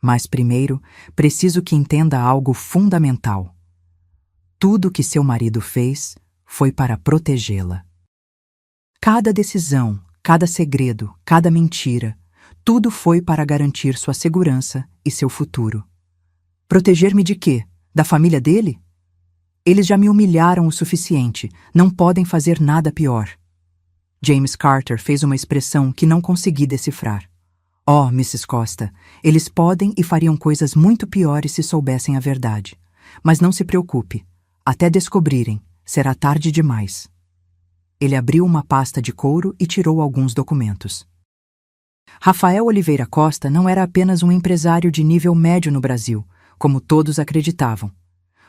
Mas primeiro, preciso que entenda algo fundamental. Tudo que seu marido fez foi para protegê-la. Cada decisão, cada segredo, cada mentira, tudo foi para garantir sua segurança e seu futuro. Proteger-me de quê? Da família dele? Eles já me humilharam o suficiente, não podem fazer nada pior. James Carter fez uma expressão que não consegui decifrar. Oh, Mrs. Costa, eles podem e fariam coisas muito piores se soubessem a verdade. Mas não se preocupe. Até descobrirem, será tarde demais. Ele abriu uma pasta de couro e tirou alguns documentos. Rafael Oliveira Costa não era apenas um empresário de nível médio no Brasil, como todos acreditavam.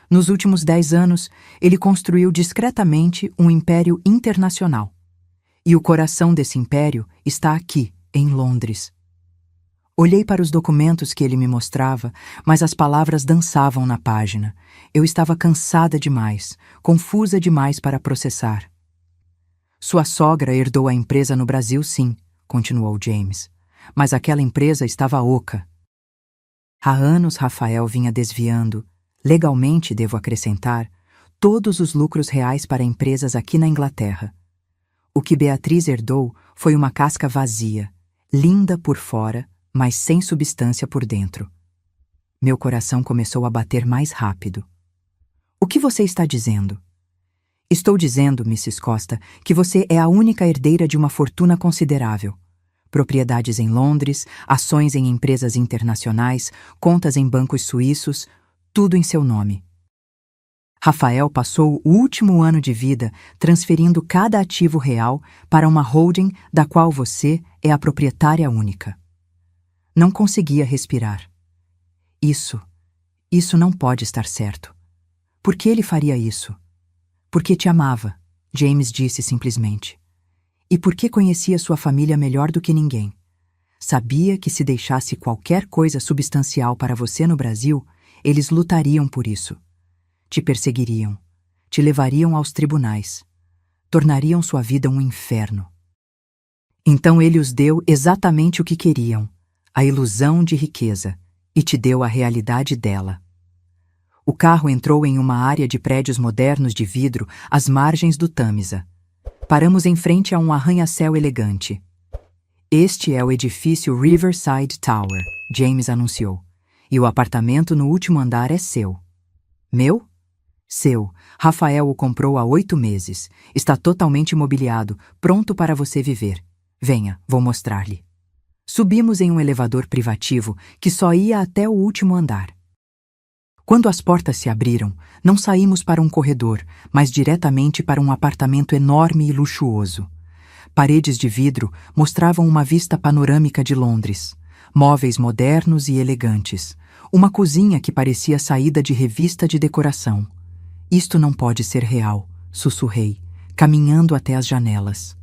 Nos últimos 10 anos, ele construiu discretamente um império internacional. E o coração desse império está aqui, em Londres. Olhei para os documentos que ele me mostrava, mas as palavras dançavam na página. Eu estava cansada demais, confusa demais para processar. Sua sogra herdou a empresa no Brasil, sim, continuou James. Mas aquela empresa estava oca. Há anos Rafael vinha desviando, legalmente devo acrescentar, todos os lucros reais para empresas aqui na Inglaterra. O que Beatriz herdou foi uma casca vazia, linda por fora, mas sem substância por dentro. Meu coração começou a bater mais rápido. O que você está dizendo? Estou dizendo, Mrs. Costa, que você é a única herdeira de uma fortuna considerável. Propriedades em Londres, ações em empresas internacionais, contas em bancos suíços, tudo em seu nome. Rafael passou o último ano de vida transferindo cada ativo real para uma holding da qual você é a proprietária única. Não conseguia respirar. Isso não pode estar certo. Por que ele faria isso? Porque te amava, James disse simplesmente. E porque conhecia sua família melhor do que ninguém. Sabia que se deixasse qualquer coisa substancial para você no Brasil, eles lutariam por isso. Te perseguiriam, te levariam aos tribunais, tornariam sua vida um inferno. Então ele os deu exatamente o que queriam, a ilusão de riqueza, e te deu a realidade dela. O carro entrou em uma área de prédios modernos de vidro às margens do Tâmisa. Paramos em frente a um arranha-céu elegante. Este é o edifício Riverside Tower, James anunciou. E o apartamento no último andar é seu. Meu? Seu. Rafael o comprou há 8 meses. Está totalmente imobiliado, pronto para você viver. Venha, vou mostrar-lhe. Subimos em um elevador privativo que só ia até o último andar. Quando as portas se abriram, não saímos para um corredor, mas diretamente para um apartamento enorme e luxuoso. Paredes de vidro mostravam uma vista panorâmica de Londres, móveis modernos e elegantes, uma cozinha que parecia saída de revista de decoração. Isto não pode ser real, sussurrei, caminhando até as janelas.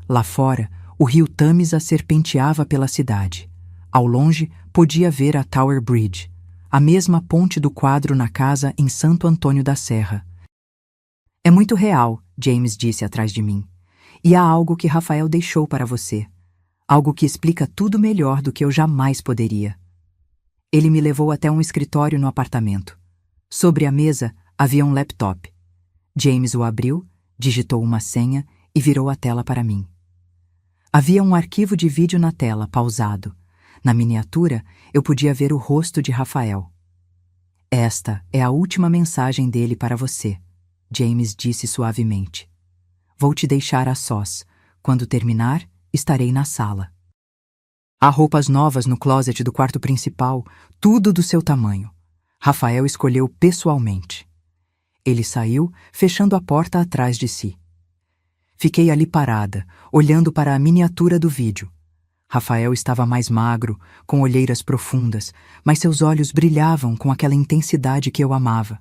Lá fora, o rio Tâmisa serpenteava pela cidade. Ao longe, podia ver a Tower Bridge, a mesma ponte do quadro na casa em Santo Antônio da Serra. É muito real, James disse atrás de mim. E há algo que Rafael deixou para você. Algo que explica tudo melhor do que eu jamais poderia. Ele me levou até um escritório no apartamento. Sobre a mesa havia um laptop. James o abriu, digitou uma senha e virou a tela para mim. Havia um arquivo de vídeo na tela, pausado. Na miniatura, eu podia ver o rosto de Rafael. Esta é a última mensagem dele para você, James disse suavemente. Vou te deixar a sós. Quando terminar, estarei na sala. Há roupas novas no closet do quarto principal, tudo do seu tamanho. Rafael escolheu pessoalmente. Ele saiu, fechando a porta atrás de si. Fiquei ali parada, olhando para a miniatura do vídeo. Rafael estava mais magro, com olheiras profundas, mas seus olhos brilhavam com aquela intensidade que eu amava.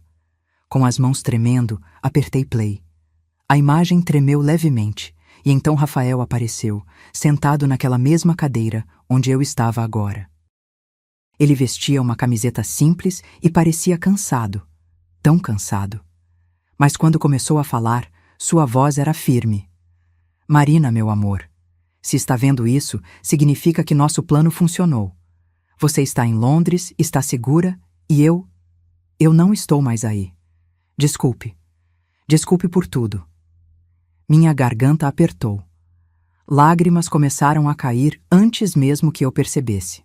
Com as mãos tremendo, apertei play. A imagem tremeu levemente, e então Rafael apareceu, sentado naquela mesma cadeira onde eu estava agora. Ele vestia uma camiseta simples e parecia cansado, tão cansado. Mas quando começou a falar, sua voz era firme. Marina, meu amor, se está vendo isso, significa que nosso plano funcionou. Você está em Londres, está segura, e eu não estou mais aí. Desculpe. Desculpe por tudo. Minha garganta apertou. Lágrimas começaram a cair antes mesmo que eu percebesse.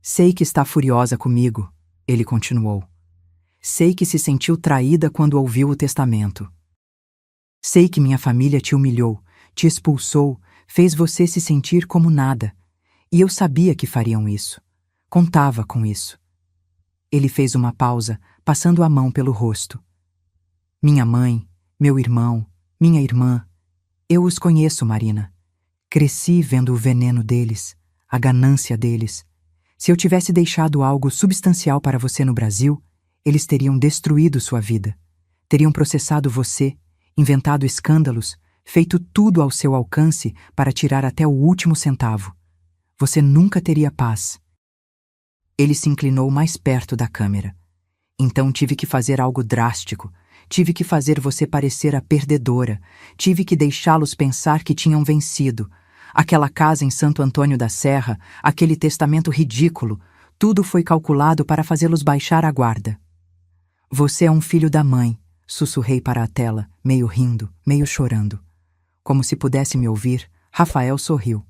Sei que está furiosa comigo, ele continuou. Sei que se sentiu traída quando ouviu o testamento. Sei que minha família te humilhou, te expulsou, fez você se sentir como nada. E eu sabia que fariam isso. Contava com isso. Ele fez uma pausa, passando a mão pelo rosto. Minha mãe, meu irmão, minha irmã. Eu os conheço, Marina. Cresci vendo o veneno deles, a ganância deles. Se eu tivesse deixado algo substancial para você no Brasil, eles teriam destruído sua vida. Teriam processado você, inventado escândalos, feito tudo ao seu alcance para tirar até o último centavo. Você nunca teria paz. Ele se inclinou mais perto da câmera. Então tive que fazer algo drástico. Tive que fazer você parecer a perdedora. Tive que deixá-los pensar que tinham vencido. Aquela casa em Santo Antônio da Serra, aquele testamento ridículo, tudo foi calculado para fazê-los baixar a guarda. Você é um filho da mãe, sussurrei para a tela, meio rindo, meio chorando. Como se pudesse me ouvir, Rafael sorriu.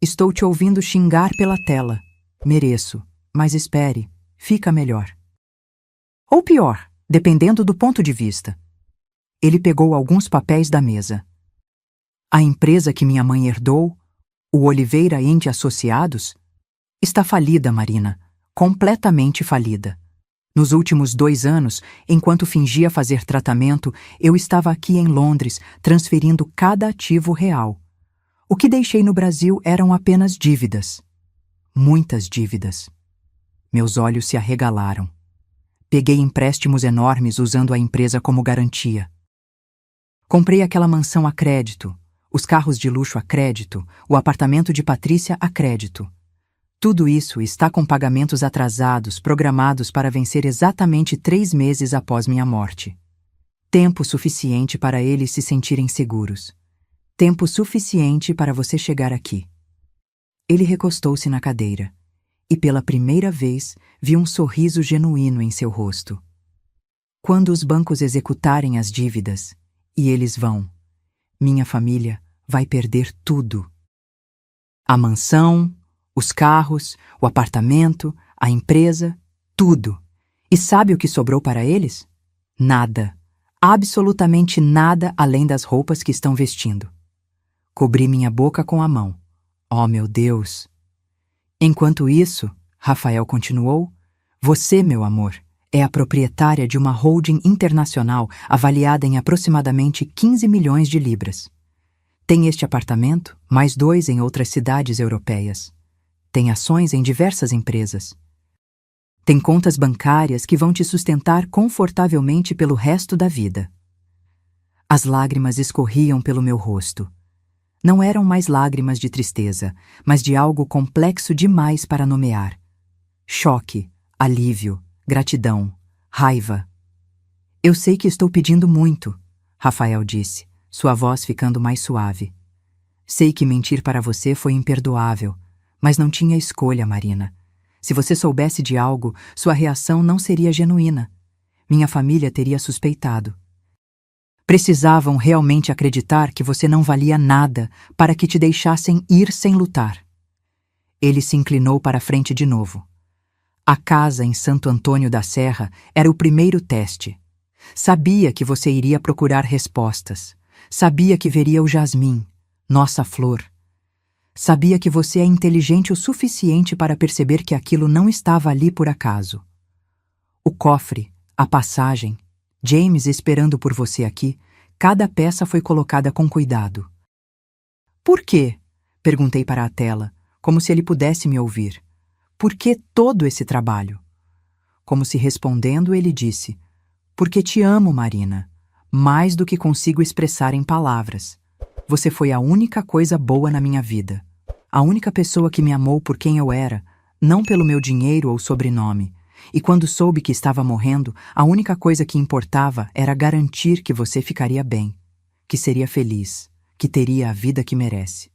Estou te ouvindo xingar pela tela. Mereço, mas espere, fica melhor. Ou pior, dependendo do ponto de vista. Ele pegou alguns papéis da mesa. A empresa que minha mãe herdou, o Oliveira Ende Associados, está falida, Marina, completamente falida. Nos últimos 2 anos, enquanto fingia fazer tratamento, eu estava aqui em Londres, transferindo cada ativo real. O que deixei no Brasil eram apenas dívidas. Muitas dívidas. Meus olhos se arregalaram. Peguei empréstimos enormes usando a empresa como garantia. Comprei aquela mansão a crédito, os carros de luxo a crédito, o apartamento de Patrícia a crédito. Tudo isso está com pagamentos atrasados, programados para vencer exatamente 3 meses após minha morte. Tempo suficiente para eles se sentirem seguros. Tempo suficiente para você chegar aqui. Ele recostou-se na cadeira. e pela primeira vez vi um sorriso genuíno em seu rosto. Quando os bancos executarem as dívidas, e eles vão, minha família vai perder tudo. A mansão, os carros, o apartamento, a empresa, tudo. E sabe o que sobrou para eles? Nada. Absolutamente nada além das roupas que estão vestindo. Cobri minha boca com a mão. Oh, meu Deus! Enquanto isso, Rafael continuou, você, meu amor, é a proprietária de uma holding internacional avaliada em aproximadamente 15 milhões de libras. Tem este apartamento, mais 2 em outras cidades europeias. Tem ações em diversas empresas. Tem contas bancárias que vão te sustentar confortavelmente pelo resto da vida. As lágrimas escorriam pelo meu rosto. Não eram mais lágrimas de tristeza, mas de algo complexo demais para nomear. Choque, alívio, gratidão, raiva. Eu sei que estou pedindo muito, Rafael disse, sua voz ficando mais suave. Sei que mentir para você foi imperdoável, mas não tinha escolha, Marina. Se você soubesse de algo, sua reação não seria genuína. Minha família teria suspeitado. Precisavam realmente acreditar que você não valia nada para que te deixassem ir sem lutar. Ele se inclinou para a frente de novo. A casa em Santo Antônio da Serra era o primeiro teste. Sabia que você iria procurar respostas. Sabia que veria o jasmim, nossa flor. Sabia que você é inteligente o suficiente para perceber que aquilo não estava ali por acaso. O cofre, a passagem, James esperando por você aqui, cada peça foi colocada com cuidado. Por quê? Perguntei para a tela, como se ele pudesse me ouvir. Por que todo esse trabalho? Como se respondendo, ele disse, porque te amo, Marina, mais do que consigo expressar em palavras. Você foi a única coisa boa na minha vida. A única pessoa que me amou por quem eu era, não pelo meu dinheiro ou sobrenome. E quando soube que estava morrendo, a única coisa que importava era garantir que você ficaria bem, que seria feliz, que teria a vida que merece.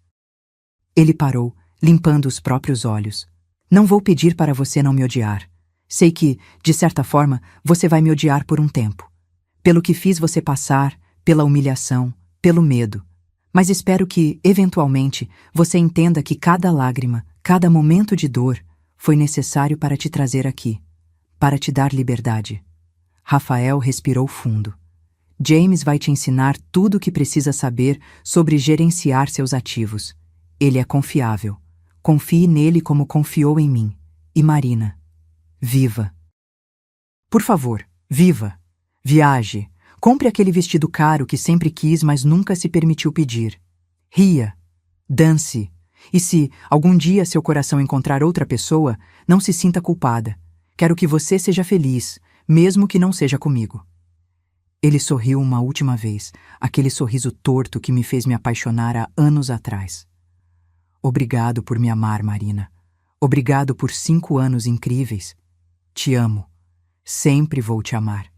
Ele parou, limpando os próprios olhos. Não vou pedir para você não me odiar. Sei que, de certa forma, você vai me odiar por um tempo. Pelo que fiz você passar, pela humilhação, pelo medo. Mas espero que, eventualmente, você entenda que cada lágrima, cada momento de dor, foi necessário para te trazer aqui, para te dar liberdade. Rafael respirou fundo. James vai te ensinar tudo o que precisa saber sobre gerenciar seus ativos. Ele é confiável. Confie nele como confiou em mim. E Marina, viva. Por favor, viva. Viaje. Compre aquele vestido caro que sempre quis, mas nunca se permitiu pedir. Ria. Dance. E se, algum dia, seu coração encontrar outra pessoa, não se sinta culpada. Quero que você seja feliz, mesmo que não seja comigo. Ele sorriu uma última vez, aquele sorriso torto que me fez me apaixonar há anos atrás. Obrigado por me amar, Marina. Obrigado por 5 anos incríveis. Te amo. Sempre vou te amar.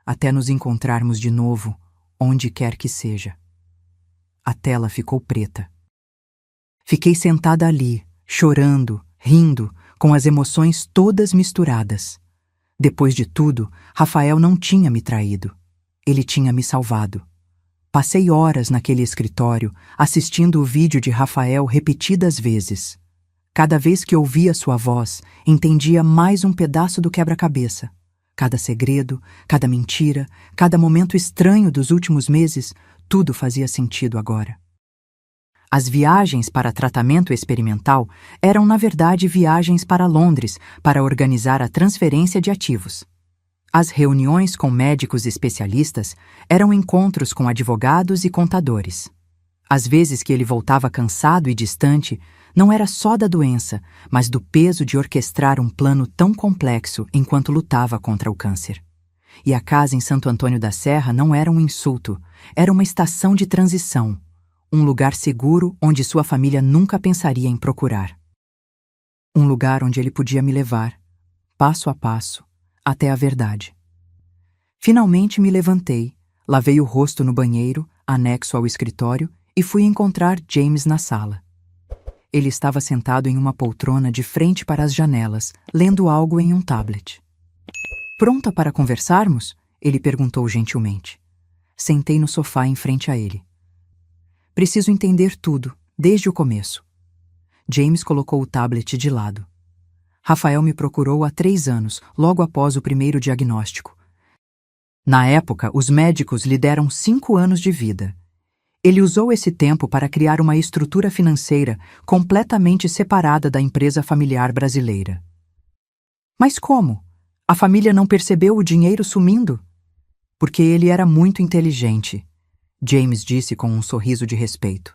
Até nos encontrarmos de novo, onde quer que seja. A tela ficou preta. Fiquei sentada ali, chorando, rindo, com as emoções todas misturadas. Depois de tudo, Rafael não tinha me traído. Ele tinha me salvado. Passei horas naquele escritório, assistindo o vídeo de Rafael repetidas vezes. Cada vez que ouvia sua voz, entendia mais um pedaço do quebra-cabeça. Cada segredo, cada mentira, cada momento estranho dos últimos meses, tudo fazia sentido agora. As viagens para tratamento experimental eram, na verdade, viagens para Londres para organizar a transferência de ativos. As reuniões com médicos especialistas eram encontros com advogados e contadores. Às vezes que ele voltava cansado e distante, não era só da doença, mas do peso de orquestrar um plano tão complexo enquanto lutava contra o câncer. E a casa em Santo Antônio da Serra não era um insulto, era uma estação de transição, um lugar seguro onde sua família nunca pensaria em procurar. Um lugar onde ele podia me levar, passo a passo, até a verdade. Finalmente me levantei, lavei o rosto no banheiro, anexo ao escritório, e fui encontrar James na sala. Ele estava sentado em uma poltrona de frente para as janelas, lendo algo em um tablet. Pronta para conversarmos? Ele perguntou gentilmente. Sentei no sofá em frente a ele. Preciso entender tudo, desde o começo. James colocou o tablet de lado. Rafael me procurou há 3 anos, logo após o primeiro diagnóstico. Na época, os médicos lhe deram 5 anos de vida. Ele usou esse tempo para criar uma estrutura financeira completamente separada da empresa familiar brasileira. Mas como? A família não percebeu o dinheiro sumindo? Porque ele era muito inteligente, James disse com um sorriso de respeito.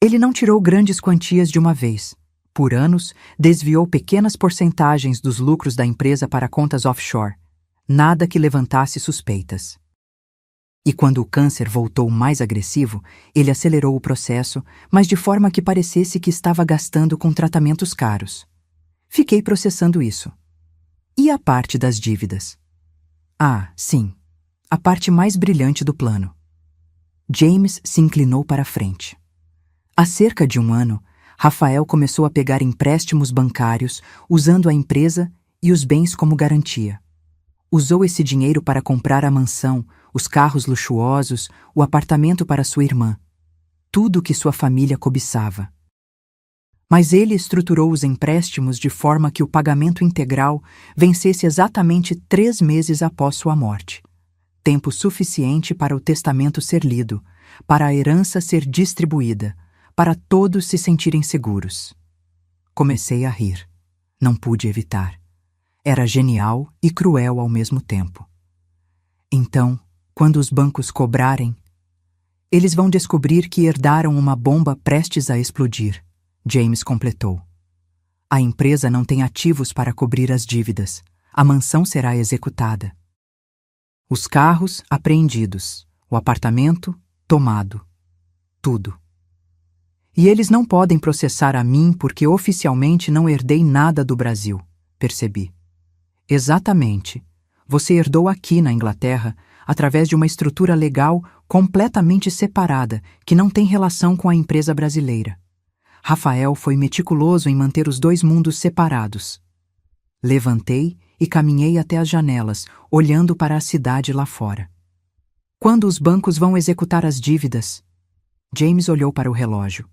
Ele não tirou grandes quantias de uma vez. Por anos, desviou pequenas porcentagens dos lucros da empresa para contas offshore. Nada que levantasse suspeitas. E quando o câncer voltou mais agressivo, ele acelerou o processo, mas de forma que parecesse que estava gastando com tratamentos caros. Fiquei processando isso. E a parte das dívidas? Ah, sim. A parte mais brilhante do plano. James se inclinou para a frente. Há cerca de 1 ano, Rafael começou a pegar empréstimos bancários usando a empresa e os bens como garantia. Usou esse dinheiro para comprar a mansão, os carros luxuosos, o apartamento para sua irmã. Tudo o que sua família cobiçava. Mas ele estruturou os empréstimos de forma que o pagamento integral vencesse exatamente 3 meses após sua morte. Tempo suficiente para o testamento ser lido, para a herança ser distribuída, para todos se sentirem seguros. Comecei a rir. Não pude evitar. Era genial e cruel ao mesmo tempo. Então, quando os bancos cobrarem, eles vão descobrir que herdaram uma bomba prestes a explodir, James completou. A empresa não tem ativos para cobrir as dívidas. A mansão será executada. Os carros apreendidos, o apartamento tomado. Tudo. E eles não podem processar a mim porque oficialmente não herdei nada do Brasil, percebi. Exatamente. Você herdou aqui na Inglaterra através de uma estrutura legal completamente separada que não tem relação com a empresa brasileira. Rafael foi meticuloso em manter os 2 mundos separados. Levantei e caminhei até as janelas, olhando para a cidade lá fora. Quando os bancos vão executar as dívidas? James olhou para o relógio.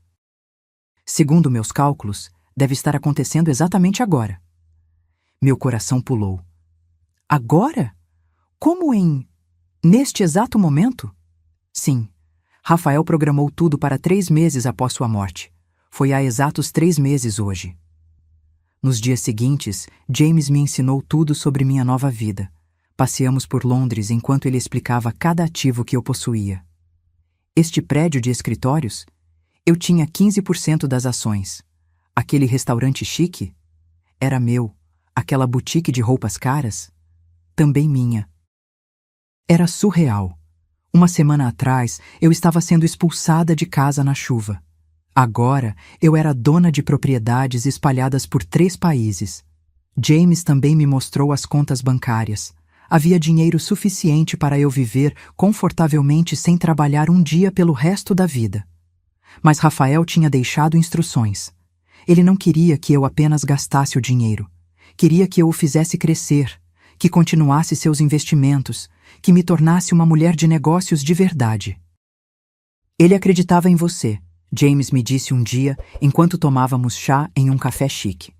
Segundo meus cálculos, deve estar acontecendo exatamente agora. Meu coração pulou. Agora? Como neste exato momento? Sim. Rafael programou tudo para 3 meses após sua morte. Foi há exatos 3 meses hoje. Nos dias seguintes, James me ensinou tudo sobre minha nova vida. Passeamos por Londres enquanto ele explicava cada ativo que eu possuía. Este prédio de escritórios? Eu tinha 15% das ações. Aquele restaurante chique? Era meu. Aquela boutique de roupas caras? Também minha. Era surreal. 1 semana atrás, eu estava sendo expulsada de casa na chuva. Agora, eu era dona de propriedades espalhadas por 3 países. James também me mostrou as contas bancárias. Havia dinheiro suficiente para eu viver confortavelmente sem trabalhar um dia pelo resto da vida. Mas Rafael tinha deixado instruções. Ele não queria que eu apenas gastasse o dinheiro. Queria que eu o fizesse crescer, que continuasse seus investimentos, que me tornasse uma mulher de negócios de verdade. Ele acreditava em você, James me disse um dia enquanto tomávamos chá em um café chique.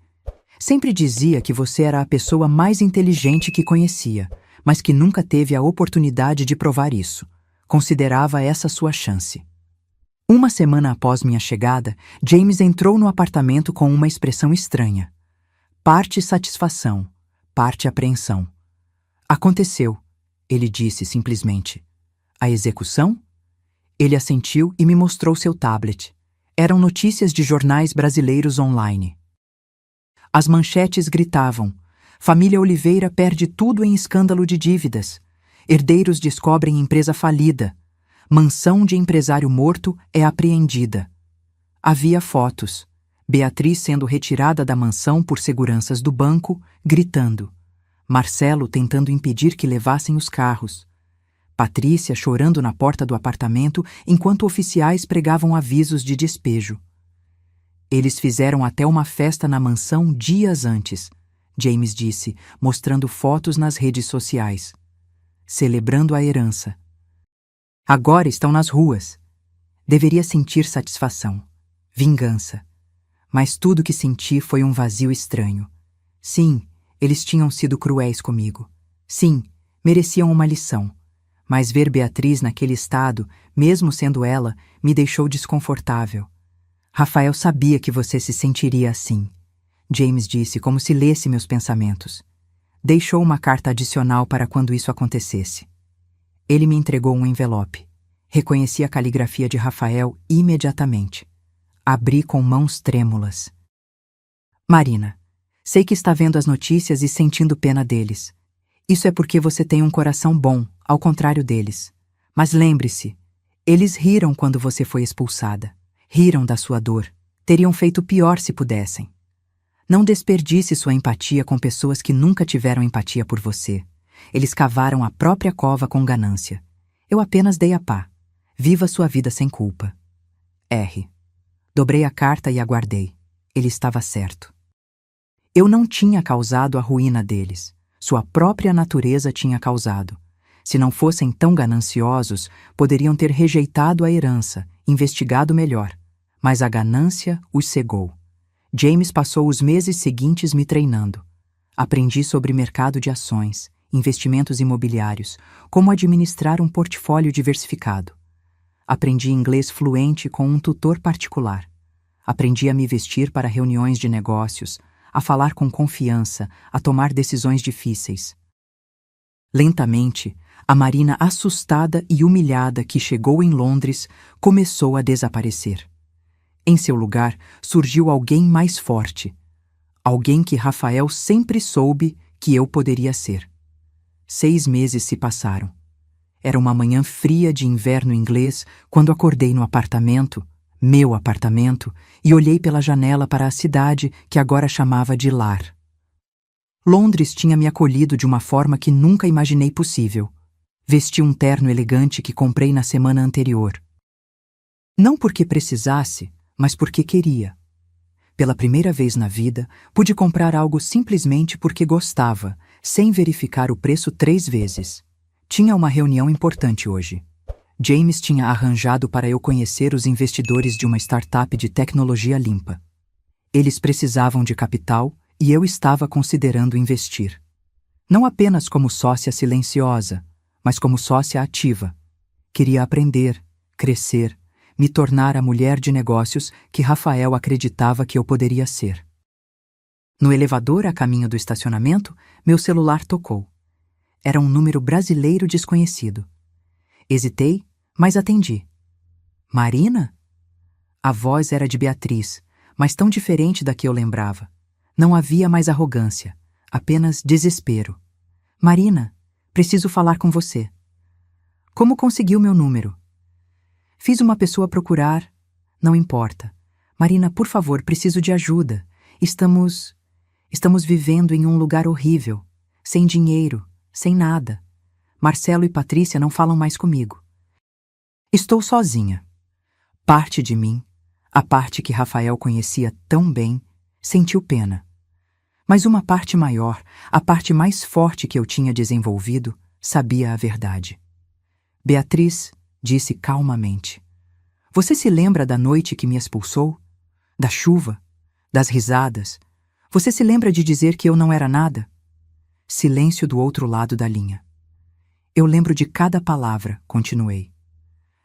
Sempre dizia que você era a pessoa mais inteligente que conhecia, mas que nunca teve a oportunidade de provar isso. Considerava essa sua chance. 1 semana após minha chegada, James entrou no apartamento com uma expressão estranha. Parte satisfação, parte apreensão. Aconteceu, ele disse simplesmente. A execução? Ele assentiu e me mostrou seu tablet. Eram notícias de jornais brasileiros online. As manchetes gritavam: Família Oliveira perde tudo em escândalo de dívidas. Herdeiros descobrem empresa falida. Mansão de empresário morto é apreendida. Havia fotos. Beatriz sendo retirada da mansão por seguranças do banco, gritando. Marcelo tentando impedir que levassem os carros. Patrícia chorando na porta do apartamento enquanto oficiais pregavam avisos de despejo. Eles fizeram até uma festa na mansão dias antes, James disse, mostrando fotos nas redes sociais. Celebrando a herança. Agora estão nas ruas. Deveria sentir satisfação, vingança. Mas tudo que senti foi um vazio estranho. Sim, eles tinham sido cruéis comigo. Sim, mereciam uma lição. Mas ver Beatriz naquele estado, mesmo sendo ela, me deixou desconfortável. Rafael sabia que você se sentiria assim, James disse como se lesse meus pensamentos. Deixou uma carta adicional para quando isso acontecesse. Ele me entregou um envelope. Reconheci a caligrafia de Rafael imediatamente. Abri com mãos trêmulas. Marina, sei que está vendo as notícias e sentindo pena deles. Isso é porque você tem um coração bom, ao contrário deles. Mas lembre-se, eles riram quando você foi expulsada. Riram da sua dor. Teriam feito pior se pudessem. Não desperdice sua empatia com pessoas que nunca tiveram empatia por você. Eles cavaram a própria cova com ganância. Eu apenas dei a pá. Viva sua vida sem culpa. R. Dobrei a carta e aguardei. Ele estava certo. Eu não tinha causado a ruína deles. Sua própria natureza tinha causado. Se não fossem tão gananciosos, poderiam ter rejeitado a herança, investigado melhor. Mas a ganância os cegou. James passou os meses seguintes me treinando. Aprendi sobre mercado de ações, investimentos imobiliários, como administrar um portfólio diversificado. Aprendi inglês fluente com um tutor particular. Aprendi a me vestir para reuniões de negócios, a falar com confiança, a tomar decisões difíceis. Lentamente, a Marina assustada e humilhada que chegou em Londres começou a desaparecer. Em seu lugar, surgiu alguém mais forte. Alguém que Rafael sempre soube que eu poderia ser. 6 meses se passaram. Era uma manhã fria de inverno inglês quando acordei no apartamento, meu apartamento, e olhei pela janela para a cidade que agora chamava de lar. Londres tinha me acolhido de uma forma que nunca imaginei possível. Vesti um terno elegante que comprei na semana anterior. Não porque precisasse, mas porque queria. Pela primeira vez na vida, pude comprar algo simplesmente porque gostava, sem verificar o preço 3 vezes. Tinha uma reunião importante hoje. James tinha arranjado para eu conhecer os investidores de uma startup de tecnologia limpa. Eles precisavam de capital e eu estava considerando investir. Não apenas como sócia silenciosa, mas como sócia ativa. Queria aprender, crescer, me tornar a mulher de negócios que Rafael acreditava que eu poderia ser. No elevador a caminho do estacionamento, meu celular tocou. Era um número brasileiro desconhecido. Hesitei, mas atendi. Marina? A voz era de Beatriz, mas tão diferente da que eu lembrava. Não havia mais arrogância, apenas desespero. Marina, preciso falar com você. Como conseguiu meu número? Fiz uma pessoa procurar. Não importa. Marina, por favor, preciso de ajuda. Estamos vivendo em um lugar horrível. Sem dinheiro, sem nada. Marcelo e Patrícia não falam mais comigo. Estou sozinha. Parte de mim, a parte que Rafael conhecia tão bem, sentiu pena. Mas uma parte maior, a parte mais forte que eu tinha desenvolvido, sabia a verdade. Beatriz disse calmamente: Você se lembra da noite que me expulsou? Da chuva? Das risadas? Você se lembra de dizer que eu não era nada? Silêncio do outro lado da linha. Eu lembro de cada palavra, continuei.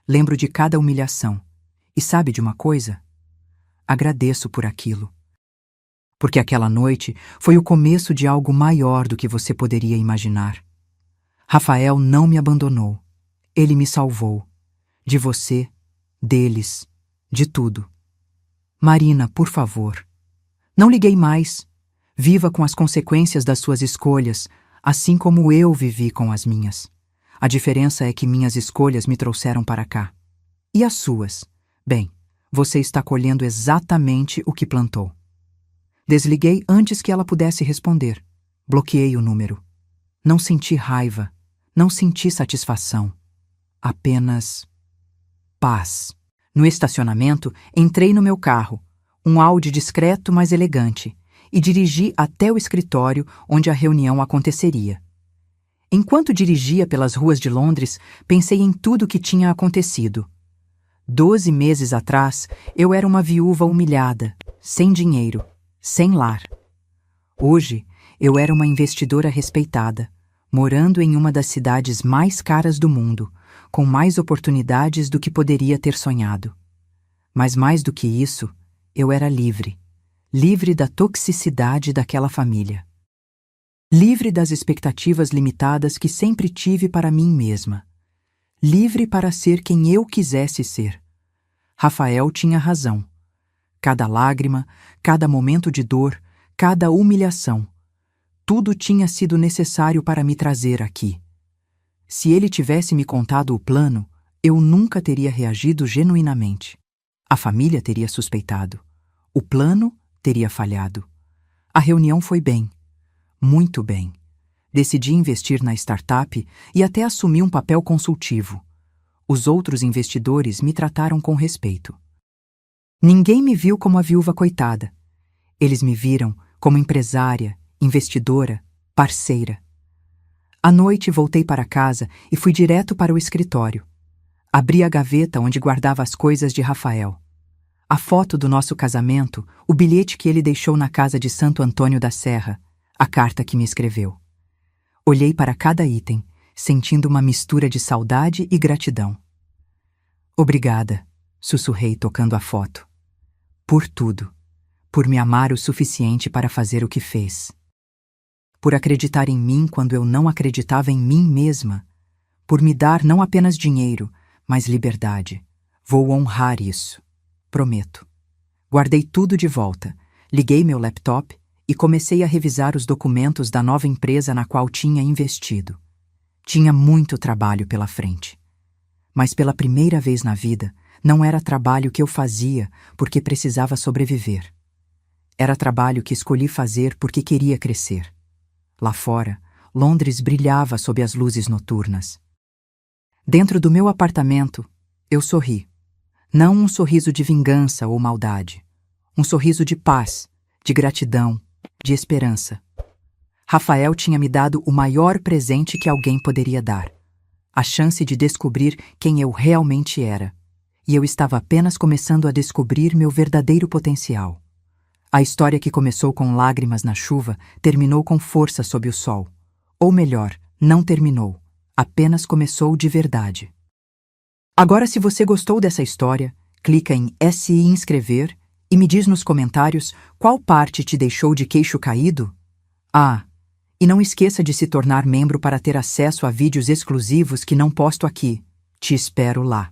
Lembro de cada humilhação. E sabe de uma coisa? Agradeço por aquilo. Porque aquela noite foi o começo de algo maior do que você poderia imaginar. Rafael não me abandonou. Ele me salvou. De você, deles, de tudo. Marina, por favor. Não liguei mais. Viva com as consequências das suas escolhas, assim como eu vivi com as minhas. A diferença é que minhas escolhas me trouxeram para cá. E as suas? Bem, você está colhendo exatamente o que plantou. Desliguei antes que ela pudesse responder. Bloqueei o número. Não senti raiva. Não senti satisfação. Apenas paz. No estacionamento, entrei no meu carro. um Audi discreto, mas elegante, e dirigi até o escritório onde a reunião aconteceria. Enquanto dirigia pelas ruas de Londres, pensei em tudo o que tinha acontecido. 12 meses atrás, eu era uma viúva humilhada, sem dinheiro, sem lar. Hoje, eu era uma investidora respeitada, morando em uma das cidades mais caras do mundo, com mais oportunidades do que poderia ter sonhado. Mas mais do que isso, eu era livre. Livre da toxicidade daquela família. Livre das expectativas limitadas que sempre tive para mim mesma. Livre para ser quem eu quisesse ser. Rafael tinha razão. Cada lágrima, cada momento de dor, cada humilhação, tudo tinha sido necessário para me trazer aqui. Se ele tivesse me contado o plano, eu nunca teria reagido genuinamente. A família teria suspeitado. O plano teria falhado. A reunião foi bem. Muito bem. Decidi investir na startup e até assumi um papel consultivo. Os outros investidores me trataram com respeito. Ninguém me viu como a viúva coitada. Eles me viram como empresária, investidora, parceira. À noite voltei para casa e fui direto para o escritório. Abri a gaveta onde guardava as coisas de Rafael. A foto do nosso casamento, o bilhete que ele deixou na casa de Santo Antônio da Serra, a carta que me escreveu. Olhei para cada item, sentindo uma mistura de saudade e gratidão. Obrigada, sussurrei tocando a foto. Por tudo. Por me amar o suficiente para fazer o que fez. Por acreditar em mim quando eu não acreditava em mim mesma. Por me dar não apenas dinheiro, mas liberdade. Vou honrar isso. Prometo. Guardei tudo de volta, liguei meu laptop e comecei a revisar os documentos da nova empresa na qual tinha investido. Tinha muito trabalho pela frente. Mas pela primeira vez na vida, não era trabalho que eu fazia porque precisava sobreviver. Era trabalho que escolhi fazer porque queria crescer. Lá fora, Londres brilhava sob as luzes noturnas. Dentro do meu apartamento, eu sorri. Não um sorriso de vingança ou maldade. Um sorriso de paz, de gratidão, de esperança. Rafael tinha me dado o maior presente que alguém poderia dar. A chance de descobrir quem eu realmente era. E eu estava apenas começando a descobrir meu verdadeiro potencial. A história que começou com lágrimas na chuva terminou com força sob o sol. Ou melhor, não terminou. Apenas começou de verdade. Agora, se você gostou dessa história, clica em SI inscrever e me diz nos comentários qual parte te deixou de queixo caído. Ah, e não esqueça de se tornar membro para ter acesso a vídeos exclusivos que não posto aqui. Te espero lá.